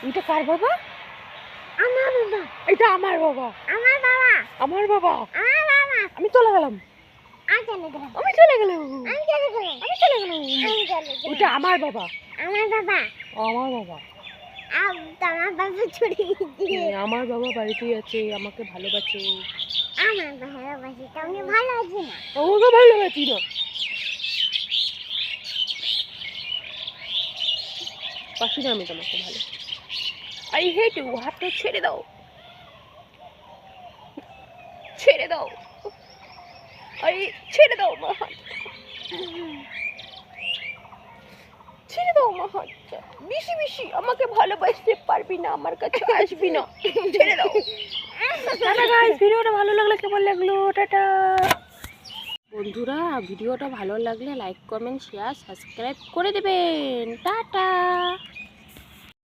এটা কার বাবা? আমার বাবা। এটা আমার বাবা। আমার বাবা। আমার বাবা। আমার বাবা। আমি চলে গেলাম। আমি চলে গেলাম। আমি চলে গেলাম। আমি চলে গেলাম। আমি চলে গেলাম। আমি চলে গেলাম। ওটা আমার বাবা। আমার বাবা। আমার বাবা। আমার বাবা চলে গেছে। আমার বাবা বাড়িতেই আছে, আমাকে ভালোবাসে। আমার ভালোবাসি, তুমি ভালো আছি না? আমাকে ভালোবাসি না। বাসি না আমি তোমাকে ভালো। আই হেট ইউ, হাতটা ছেড়ে দাও। ছেড়ে দাও। আরে ছেড়ে দাও আমার হাত। ছেড়ে দাও আমার হাতটা। বেশি বেশি আমাকে ভালোবাসতে পারবি না, আমার কাছে আসবি না। ছেড়ে দাও। টাটা গাইস, ভিডিওটা ভালো লাগলে কেমন লাগলো? টাটা বন্ধুরা, ভিডিওটা ভালো লাগলে লাইক কমেন্ট শেয়ার সাবস্ক্রাইব করে দেবেন। টাটা।